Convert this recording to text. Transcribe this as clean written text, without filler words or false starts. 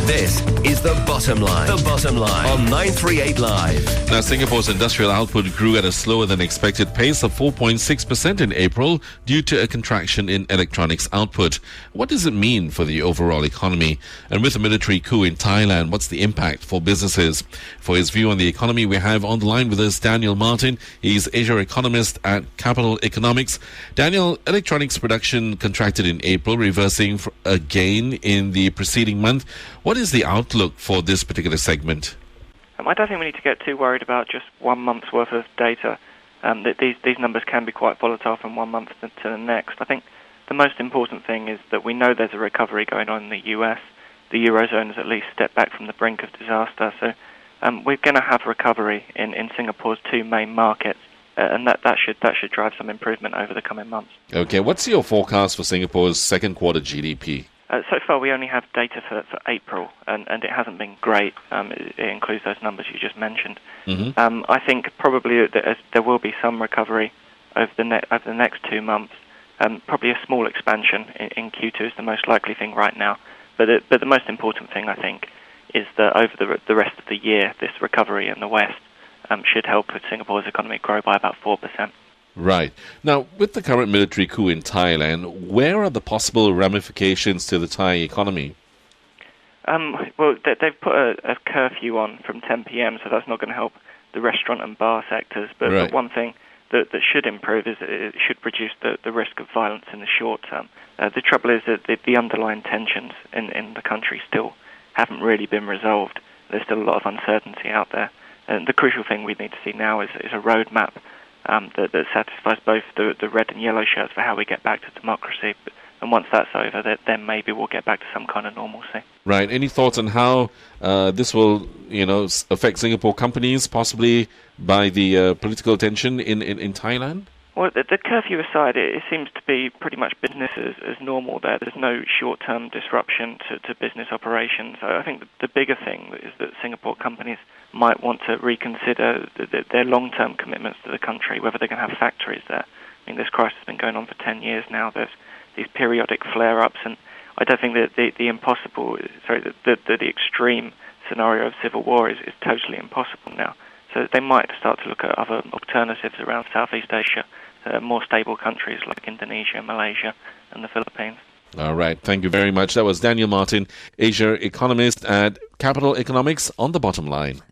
This is The Bottom Line. The Bottom Line on 938 Live. Now, Singapore's industrial output grew at a slower than expected pace of 4.6% in April due to a contraction in electronics output. What does it mean for the overall economy? And with the military coup in Thailand, what's the impact for businesses? For his view on the economy, we have on the line with us Daniel Martin. He's Asia Economist at Capital Economics. Daniel, electronics production contracted in April, reversing a gain in the preceding month. What is the outlook for this particular segment? I don't think we need to get too worried about just 1 month's worth of data. That these numbers can be quite volatile from 1 month to the next. I think the most important thing is that we know there's a recovery going on in the US. The Eurozone has at least stepped back from the brink of disaster. So we're going to have recovery in Singapore's two main markets. And that should drive some improvement over the coming months. Okay, what's your forecast for Singapore's second quarter GDP? So far, we only have data for April, and it hasn't been great. It includes those numbers you just mentioned. Mm-hmm. I think probably there will be some recovery over the next 2 months. Probably a small expansion in Q2 is the most likely thing right now. But the most important thing, I think, is that over the rest of the year, this recovery in the West should help with Singapore's economy grow by about 4%. Right. Now, with the current military coup in Thailand, where are the possible ramifications to the Thai economy? Well, they've put a curfew on from 10 p.m., so that's not going to help the restaurant and bar sectors. But, right. but one thing that should improve is it should reduce the risk of violence in the short term. The trouble is that the underlying tensions in the country still haven't really been resolved. There's still a lot of uncertainty out there. And the crucial thing we need to see now is a roadmap that satisfies both the red and yellow shirts for how we get back to democracy. And once that's over, then maybe we'll get back to some kind of normalcy. Right. Any thoughts on how this will, affect Singapore companies, possibly by the political tension in Thailand? Well, the curfew aside, it seems to be pretty much business as normal there. There's no short-term disruption to business operations. I think the bigger thing is that Singapore companies might want to reconsider their long-term commitments to the country, whether they're going to have factories there. I mean, this crisis has been going on for 10 years now. There's these periodic flare-ups, and I don't think that the extreme scenario of civil war is totally impossible now. So they might start to look at other alternatives around Southeast Asia, more stable countries like Indonesia, Malaysia, and the Philippines. All right. Thank you very much. That was Daniel Martin, Asia Economist at Capital Economics on The Bottom Line.